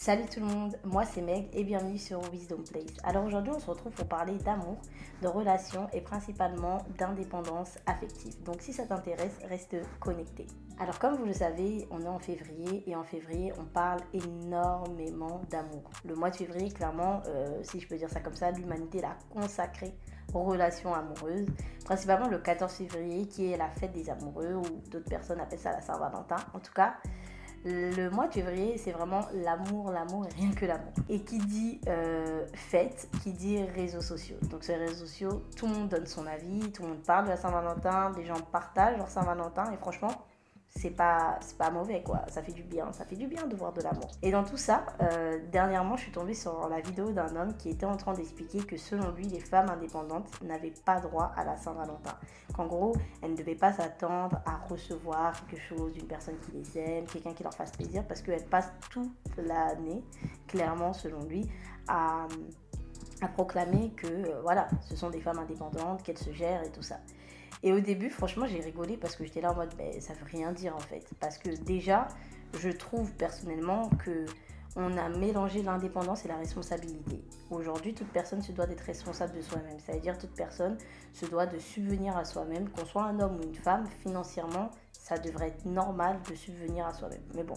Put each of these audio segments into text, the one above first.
Salut tout le monde, moi c'est Meg et bienvenue sur Wisdom Place. Alors aujourd'hui on se retrouve pour parler d'amour, de relations et principalement d'indépendance affective. Donc si ça t'intéresse, reste connecté. Alors comme vous le savez, on est en février et en février on parle énormément d'amour. Le mois de février clairement, si je peux dire ça comme ça, l'humanité l'a consacré aux relations amoureuses. Principalement le 14 février qui est la fête des amoureux ou d'autres personnes appellent ça la Saint-Valentin. En tout cas, le mois de février, c'est vraiment l'amour et rien que l'amour. Et qui dit fête, qui dit réseaux sociaux. Donc sur les réseaux sociaux, tout le monde donne son avis, tout le monde parle de la Saint-Valentin, les gens partagent leur Saint-Valentin et franchement, c'est pas mauvais quoi, ça fait du bien de voir de l'amour. Et dans tout ça, dernièrement je suis tombée sur la vidéo d'un homme qui était en train d'expliquer que selon lui les femmes indépendantes n'avaient pas droit à la Saint-Valentin, qu'en gros elles ne devaient pas s'attendre à recevoir quelque chose d'une personne qui les aime, quelqu'un qui leur fasse plaisir, parce qu'elles passent toute l'année, clairement selon lui, à proclamer que voilà, ce sont des femmes indépendantes, qu'elles se gèrent et tout ça. Et au début, franchement, j'ai rigolé parce que j'étais là en mode, ça veut rien dire en fait. Parce que déjà, je trouve personnellement que on a mélangé l'indépendance et la responsabilité. Aujourd'hui, toute personne se doit d'être responsable de soi-même. Ça veut dire toute personne se doit de subvenir à soi-même. Qu'on soit un homme ou une femme, financièrement, ça devrait être normal de subvenir à soi-même. Mais bon.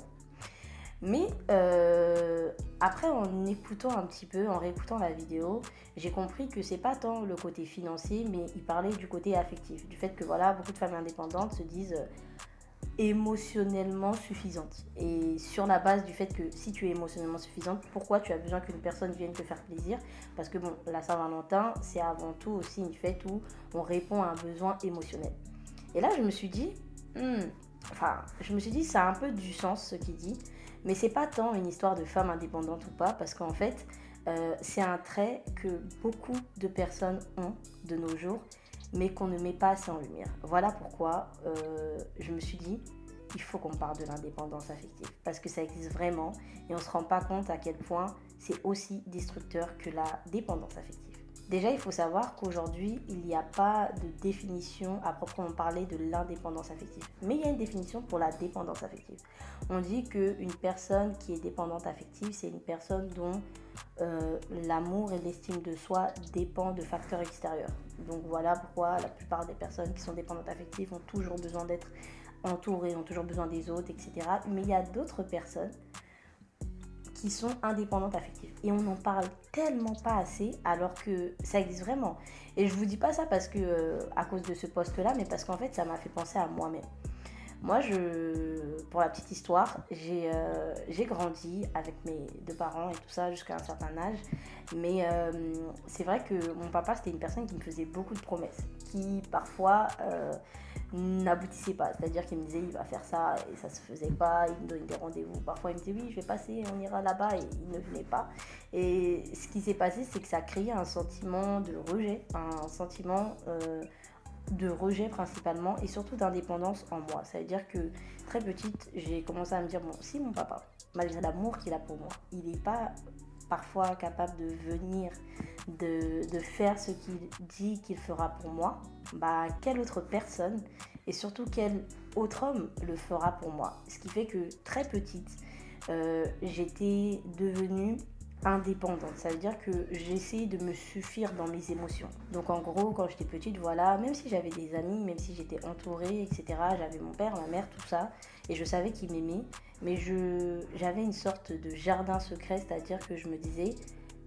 Mais après, en écoutant un petit peu, en réécoutant la vidéo, j'ai compris que c'est pas tant le côté financier, mais il parlait du côté affectif. Du fait que voilà, beaucoup de femmes indépendantes se disent émotionnellement suffisantes. Et sur la base du fait que si tu es émotionnellement suffisante, pourquoi tu as besoin qu'une personne vienne te faire plaisir? Parce que bon, la Saint-Valentin, c'est avant tout aussi une fête où on répond à un besoin émotionnel. Et là, je me suis dit, ça a un peu du sens ce qu'il dit. Mais c'est pas tant une histoire de femme indépendante ou pas, parce qu'en fait, c'est un trait que beaucoup de personnes ont de nos jours, mais qu'on ne met pas assez en lumière. Voilà pourquoi je me suis dit, il faut qu'on parle de l'indépendance affective, parce que ça existe vraiment, et on ne se rend pas compte à quel point c'est aussi destructeur que la dépendance affective. Déjà, il faut savoir qu'aujourd'hui, il n'y a pas de définition à proprement parler de l'indépendance affective. Mais il y a une définition pour la dépendance affective. On dit qu'une personne qui est dépendante affective, c'est une personne dont l'amour et l'estime de soi dépendent de facteurs extérieurs. Donc voilà pourquoi la plupart des personnes qui sont dépendantes affectives ont toujours besoin d'être entourées, ont toujours besoin des autres, etc. Mais il y a d'autres personnes qui sont indépendantes affectives. Et on n'en parle tellement pas assez alors que ça existe vraiment. Et je vous dis pas ça parce que à cause de ce post-là, mais parce qu'en fait ça m'a fait penser à moi-même. Moi, pour la petite histoire, j'ai grandi avec mes deux parents et tout ça jusqu'à un certain âge. Mais c'est vrai que mon papa, c'était une personne qui me faisait beaucoup de promesses, qui parfois n'aboutissaient pas. C'est-à-dire qu'il me disait, il va faire ça et ça se faisait pas. Il me donnait des rendez-vous. Parfois, il me disait, oui, je vais passer, on ira là-bas et il ne venait pas. Et ce qui s'est passé, c'est que ça a créé un sentiment de rejet, un sentiment de rejet principalement et surtout d'indépendance en moi. Ça veut dire que très petite, j'ai commencé à me dire, bon, si mon papa, malgré l'amour qu'il a pour moi, il n'est pas parfois capable de venir, de faire ce qu'il dit qu'il fera pour moi, bah quelle autre personne et surtout quel autre homme le fera pour moi? Ce qui fait que très petite, j'étais devenue indépendante. Ça veut dire que j'essayais de me suffire dans mes émotions. Donc en gros, quand j'étais petite, voilà, même si j'avais des amis, même si j'étais entourée, etc., j'avais mon père, ma mère, tout ça, et je savais qu'ils m'aimaient, mais j'avais une sorte de jardin secret, c'est-à-dire que je me disais,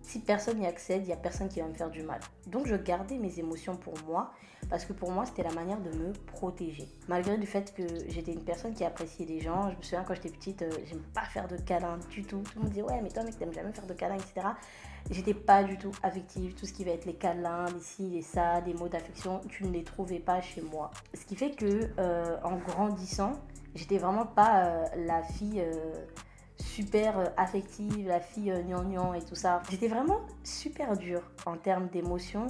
si personne n'y accède, il n'y a personne qui va me faire du mal. Donc je gardais mes émotions pour moi, parce que pour moi, c'était la manière de me protéger. Malgré le fait que j'étais une personne qui appréciait les gens, je me souviens quand j'étais petite, j'aimais pas faire de câlins du tout. Tout le monde disait, ouais, mais toi, mec, t'aimes jamais faire de câlins, etc. J'étais pas du tout affective. Tout ce qui va être les câlins, les ci, les ça, des mots d'affection, tu ne les trouvais pas chez moi. Ce qui fait que, en grandissant, j'étais vraiment pas la fille super affective, la fille gnangnan et tout ça. J'étais vraiment super dure en termes d'émotions,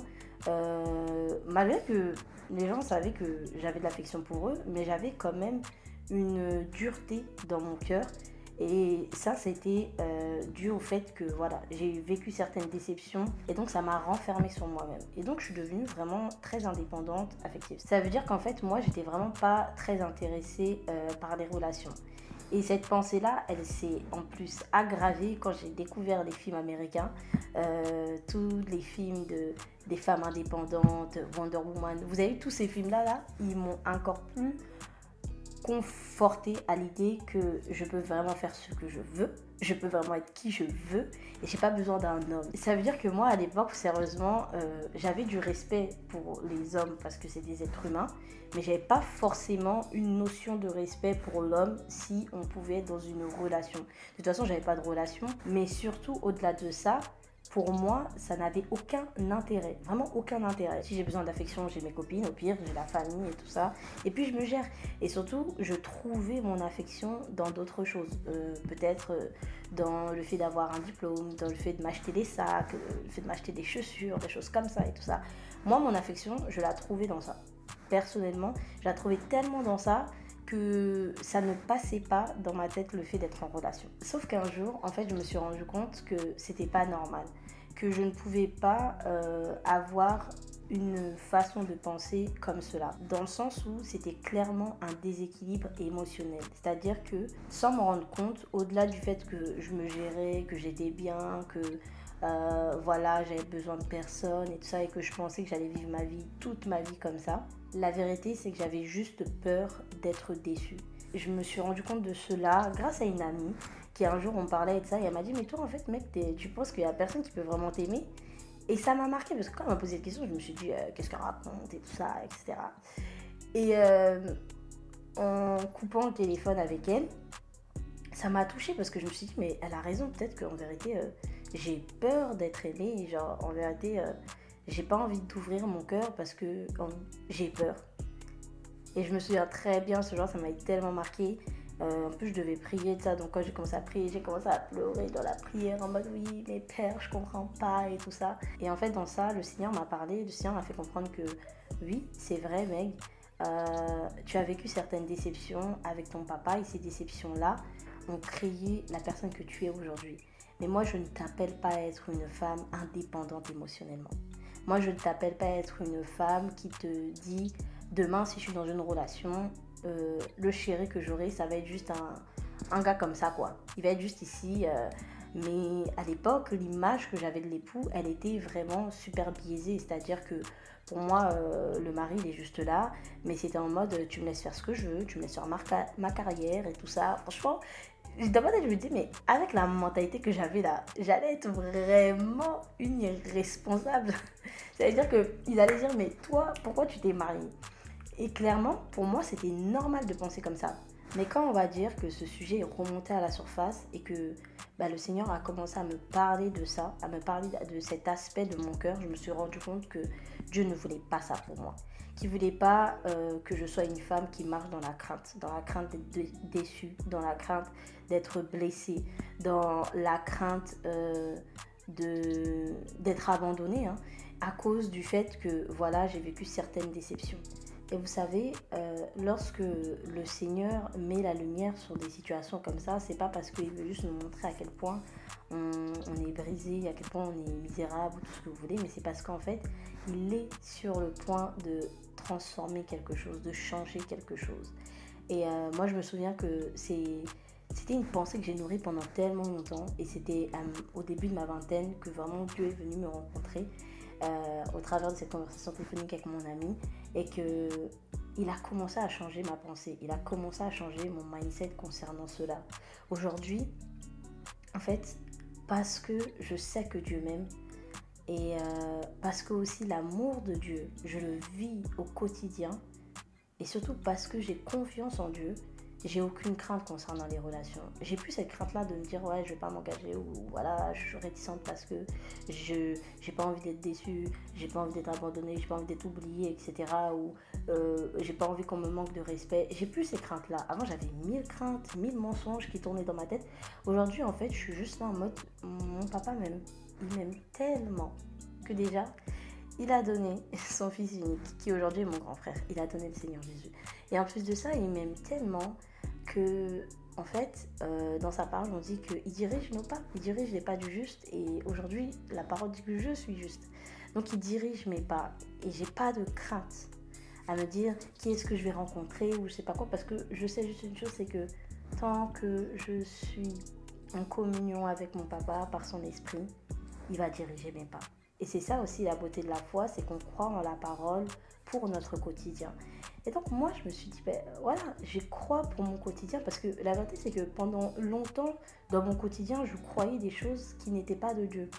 malgré que les gens savaient que j'avais de l'affection pour eux, mais j'avais quand même une dureté dans mon cœur. Et ça, c'était dû au fait que voilà, j'ai vécu certaines déceptions et donc ça m'a renfermée sur moi-même. Et donc je suis devenue vraiment très indépendante affective. Ça veut dire qu'en fait, moi, j'étais vraiment pas très intéressée par les relations. Et cette pensée-là, elle s'est en plus aggravée quand j'ai découvert les films américains, tous les films des femmes indépendantes, Wonder Woman. Vous avez vu tous ces films-là, là, ils m'ont encore plus confortée à l'idée que je peux vraiment faire ce que je veux, je peux vraiment être qui je veux et j'ai pas besoin d'un homme. Ça veut dire que moi à l'époque, sérieusement, j'avais du respect pour les hommes parce que c'est des êtres humains, mais j'avais pas forcément une notion de respect pour l'homme si on pouvait être dans une relation. De toute façon, j'avais pas de relation, mais surtout au-delà de ça, pour moi, ça n'avait aucun intérêt, vraiment aucun intérêt. Si j'ai besoin d'affection, j'ai mes copines, au pire, j'ai la famille et tout ça. Et puis je me gère. Et surtout, je trouvais mon affection dans d'autres choses. Peut-être dans le fait d'avoir un diplôme, dans le fait de m'acheter des sacs, le fait de m'acheter des chaussures, des choses comme ça et tout ça. Moi, mon affection, je la trouvais dans ça. Personnellement, je la trouvais tellement dans ça que ça ne passait pas dans ma tête le fait d'être en relation. Sauf qu'un jour, en fait, je me suis rendu compte que c'était pas normal, que je ne pouvais pas avoir une façon de penser comme cela, dans le sens où c'était clairement un déséquilibre émotionnel. C'est-à-dire que sans me rendre compte, au-delà du fait que je me gérais, que j'étais bien, que voilà, j'avais besoin de personne et tout ça, et que je pensais que j'allais vivre ma vie, toute ma vie comme ça, la vérité c'est que j'avais juste peur d'être déçue. Je me suis rendu compte de cela grâce à une amie qui un jour on parlait de ça et elle m'a dit mais toi en fait mec tu penses qu'il y a personne qui peut vraiment t'aimer? Et ça m'a marqué parce que quand elle m'a posé cette question je me suis dit qu'est-ce qu'elle raconte et tout ça etc. Et en coupant le téléphone avec elle, ça m'a touchée parce que je me suis dit mais elle a raison, peut-être qu'en vérité j'ai peur d'être aimée, genre en vérité j'ai pas envie d'ouvrir mon cœur parce que j'ai peur. Et je me souviens très bien, ce jour ça m'a tellement marqué. En plus, je devais prier de ça. Donc, quand j'ai commencé à prier, j'ai commencé à pleurer dans la prière en mode oui, mais père, je comprends pas et tout ça. Et en fait, dans ça, le Seigneur m'a parlé. Le Seigneur m'a fait comprendre que oui, c'est vrai, Meg. Tu as vécu certaines déceptions avec ton papa et ces déceptions-là ont créé la personne que tu es aujourd'hui. Mais moi, je ne t'appelle pas à être une femme indépendante émotionnellement. Moi, je ne t'appelle pas à être une femme qui te dit demain, si je suis dans une relation, le chéri que j'aurai, ça va être juste un gars comme ça, quoi. Il va être juste ici. Mais à l'époque, l'image que j'avais de l'époux, elle était vraiment super biaisée. C'est-à-dire que pour moi, le mari, il est juste là. Mais c'était en mode, tu me laisses faire ce que je veux, tu me laisses faire ma carrière et tout ça. Franchement, dans ma tête, je me dis, mais avec la mentalité que j'avais là, j'allais être vraiment une irresponsable. C'est-à-dire qu'il allait dire, mais toi, pourquoi tu t'es mariée? Et clairement, pour moi, c'était normal de penser comme ça. Mais quand on va dire que ce sujet est remonté à la surface et que le Seigneur a commencé à me parler de ça, à me parler de cet aspect de mon cœur, je me suis rendu compte que Dieu ne voulait pas ça pour moi. Qu'il ne voulait pas que je sois une femme qui marche dans la crainte d'être déçue, dans la crainte d'être blessée, dans la crainte d'être abandonnée, hein, à cause du fait que voilà, j'ai vécu certaines déceptions. Et vous savez, lorsque le Seigneur met la lumière sur des situations comme ça, c'est pas parce qu'il veut juste nous montrer à quel point on est brisé, à quel point on est misérable, ou tout ce que vous voulez, mais c'est parce qu'en fait, il est sur le point de transformer quelque chose, de changer quelque chose. Et moi, je me souviens que c'était une pensée que j'ai nourrie pendant tellement longtemps, et c'était au début de ma vingtaine que vraiment Dieu est venu me rencontrer. Au travers de cette conversation téléphonique avec mon ami et que il a commencé à changer ma pensée, il a commencé à changer mon mindset concernant cela. Aujourd'hui, en fait, parce que je sais que Dieu m'aime et parce que aussi l'amour de Dieu, je le vis au quotidien et surtout parce que j'ai confiance en Dieu, j'ai aucune crainte concernant les relations. J'ai plus cette crainte-là de me dire ouais, je vais pas m'engager ou voilà, je suis réticente parce que j'ai pas envie d'être déçue, j'ai pas envie d'être abandonnée, j'ai pas envie d'être oubliée, etc. Ou j'ai pas envie qu'on me manque de respect. J'ai plus ces craintes-là. Avant, j'avais 1000 craintes, 1000 mensonges qui tournaient dans ma tête. Aujourd'hui, en fait, je suis juste là en mode mon papa m'aime. Il m'aime tellement que déjà, il a donné son fils unique, qui aujourd'hui est mon grand frère. Il a donné le Seigneur Jésus. Et en plus de ça, il m'aime tellement que, en fait, dans sa parole, on dit qu'il dirige nos pas. Il dirige les pas du juste. Et aujourd'hui, la parole dit que je suis juste. Donc, il dirige mes pas. Et j'ai pas de crainte à me dire qui est-ce que je vais rencontrer ou je sais pas quoi. Parce que je sais juste une chose, c'est que tant que je suis en communion avec mon papa par son esprit, il va diriger mes pas. Et c'est ça aussi la beauté de la foi, c'est qu'on croit en la parole pour notre quotidien. Et donc moi je me suis dit, ben voilà, je crois pour mon quotidien parce que la vérité c'est que pendant longtemps dans mon quotidien je croyais des choses qui n'étaient pas de Dieu.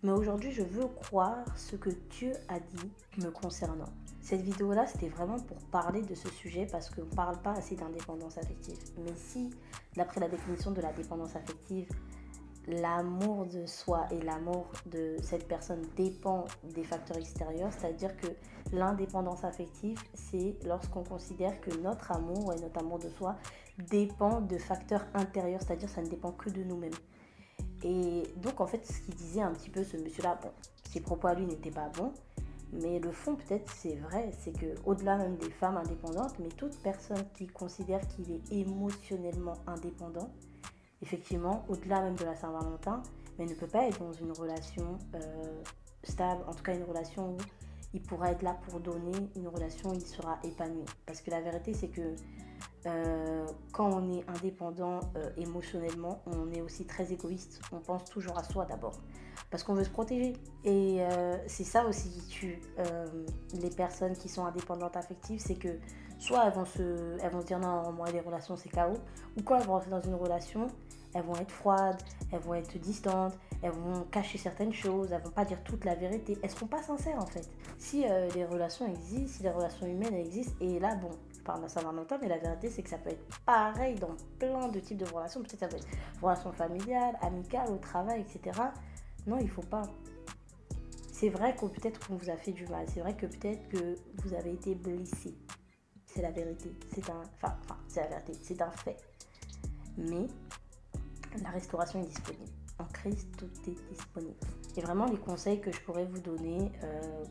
Mais aujourd'hui je veux croire ce que Dieu a dit me concernant. Cette vidéo-là c'était vraiment pour parler de ce sujet parce qu'on ne parle pas assez d'indépendance affective. Mais si, d'après la définition de la dépendance affective, l'amour de soi et l'amour de cette personne dépend des facteurs extérieurs, c'est-à-dire que l'indépendance affective, c'est lorsqu'on considère que notre amour et notre amour de soi dépend de facteurs intérieurs, c'est-à-dire ça ne dépend que de nous-mêmes. Et donc en fait, ce qu'il disait un petit peu ce monsieur-là, bon, ses propos à lui n'étaient pas bons, mais le fond peut-être c'est vrai, c'est que au-delà même des femmes indépendantes, mais toute personne qui considère qu'il est émotionnellement indépendant, effectivement, au-delà même de la Saint-Valentin, mais ne peut pas être dans une relation stable, en tout cas une relation où il pourra être là pour donner, une relation où il sera épanoui. Parce que la vérité, c'est que quand on est indépendant émotionnellement, on est aussi très égoïste. On pense toujours à soi d'abord, parce qu'on veut se protéger. Et c'est ça aussi qui tue les personnes qui sont indépendantes affectives, c'est que soit elles vont se dire non, moi les relations c'est chaos, ou quand elles vont rentrer dans une relation, elles vont être froides, elles vont être distantes, elles vont cacher certaines choses, elles vont pas dire toute la vérité, elles seront pas sincères en fait. Si les relations existent, si les relations humaines existent, et là bon, je parle de Saint-Valentin, mais la vérité c'est que ça peut être pareil dans plein de types de relations, peut-être ça peut être relations familiales, amicales, au travail, etc. Non, il faut pas. C'est vrai que peut-être qu'on vous a fait du mal, c'est vrai que peut-être que vous avez été blessé. C'est la vérité, c'est la vérité, c'est un fait. Mais la restauration est disponible. En Christ, tout est disponible. Et vraiment, les conseils que je pourrais vous donner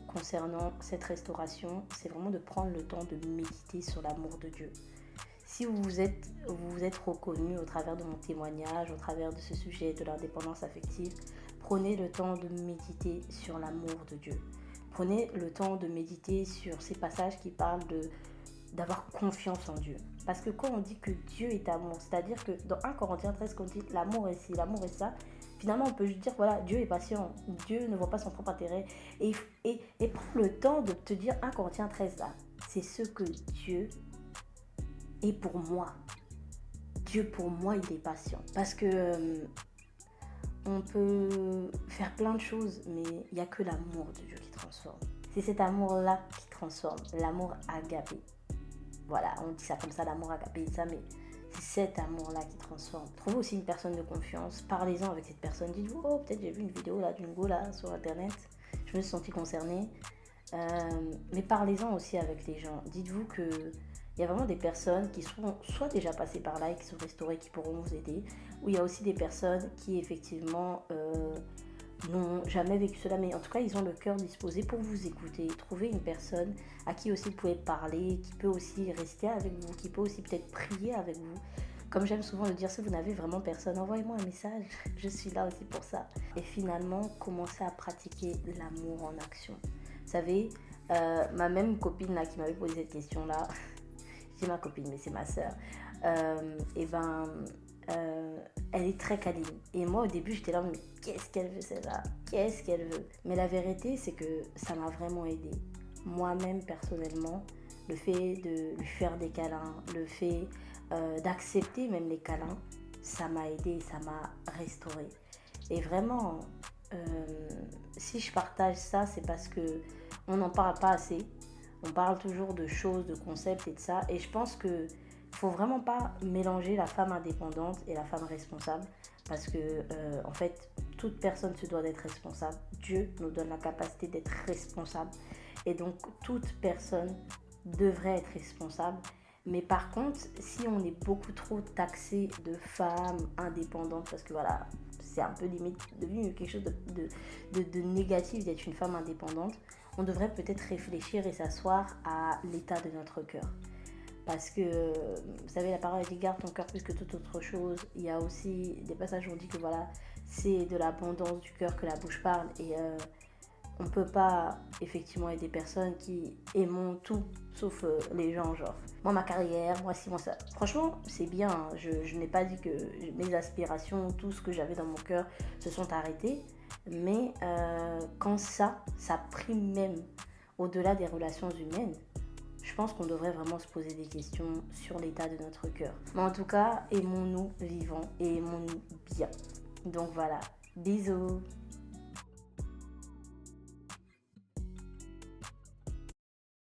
concernant cette restauration, c'est vraiment de prendre le temps de méditer sur l'amour de Dieu. Si vous vous êtes reconnu au travers de mon témoignage, au travers de ce sujet de l'indépendance affective, prenez le temps de méditer sur l'amour de Dieu. Prenez le temps de méditer sur ces passages qui parlent d'avoir confiance en Dieu. Parce que quand on dit que Dieu est amour, c'est-à-dire que dans 1 Corinthiens 13, quand on dit l'amour est ci, l'amour est ça, finalement on peut juste dire voilà, Dieu est patient, Dieu ne voit pas son propre intérêt. Et prends le temps de te dire 1 Corinthiens 13 là, c'est ce que Dieu est pour moi. Dieu pour moi, il est patient. Parce que on peut faire plein de choses, mais il n'y a que l'amour de Dieu qui transforme. C'est cet amour-là qui transforme, l'amour agapé. Voilà, on dit ça comme ça, l'amour agapé, ça, mais c'est cet amour-là qui transforme. Trouvez aussi une personne de confiance, parlez-en avec cette personne. Dites-vous, oh, peut-être j'ai vu une vidéo là d'une go là sur internet, je me suis sentie concernée. Mais parlez-en aussi avec les gens. Dites-vous que il y a vraiment des personnes qui sont soit déjà passées par là et qui sont restaurées, qui pourront vous aider, ou il y a aussi des personnes qui effectivement n'ont jamais vécu cela, mais en tout cas ils ont le cœur disposé pour vous écouter. Trouvez une personne à qui aussi vous pouvez parler, qui peut aussi rester avec vous, qui peut aussi peut-être prier avec vous. Comme j'aime souvent le dire, si vous n'avez vraiment personne, envoyez-moi un message, je suis là aussi pour ça. Et finalement, commencez à pratiquer l'amour en action. Vous savez, ma même copine là qui m'avait posé cette question là, c'est ma copine mais c'est ma soeur, elle est très câline. Et moi au début j'étais là, mais qu'est-ce qu'elle veut celle-là? Qu'est-ce qu'elle veut? Mais la vérité c'est que ça m'a vraiment aidée. Moi-même personnellement, le fait de lui faire des câlins, le fait d'accepter même les câlins, ça m'a aidée, ça m'a restaurée. Et vraiment, si je partage ça, c'est parce que on n'en parle pas assez. On parle toujours de choses, de concepts et de ça. Et je pense que faut vraiment pas mélanger la femme indépendante et la femme responsable. Parce que, en fait, toute personne se doit d'être responsable. Dieu nous donne la capacité d'être responsable. Et donc, toute personne devrait être responsable. Mais par contre, si on est beaucoup trop taxé de femmes indépendantes, parce que voilà, c'est un peu limite devenu quelque chose de négatif d'être une femme indépendante, on devrait peut-être réfléchir et s'asseoir à l'état de notre cœur. Parce que, vous savez, la parole dit garde ton cœur plus que toute autre chose. Il y a aussi des passages où on dit que voilà, c'est de l'abondance du cœur que la bouche parle. Et on peut pas effectivement être des personnes qui aiment tout sauf les gens, genre moi ma carrière, moi si moi ça. Franchement, c'est bien, hein. Je n'ai pas dit que mes aspirations, tout ce que j'avais dans mon cœur se sont arrêtés, mais quand ça prime même au-delà des relations humaines, je pense qu'on devrait vraiment se poser des questions sur l'état de notre cœur. Mais en tout cas, aimons-nous vivants et aimons-nous bien. Donc voilà, bisous.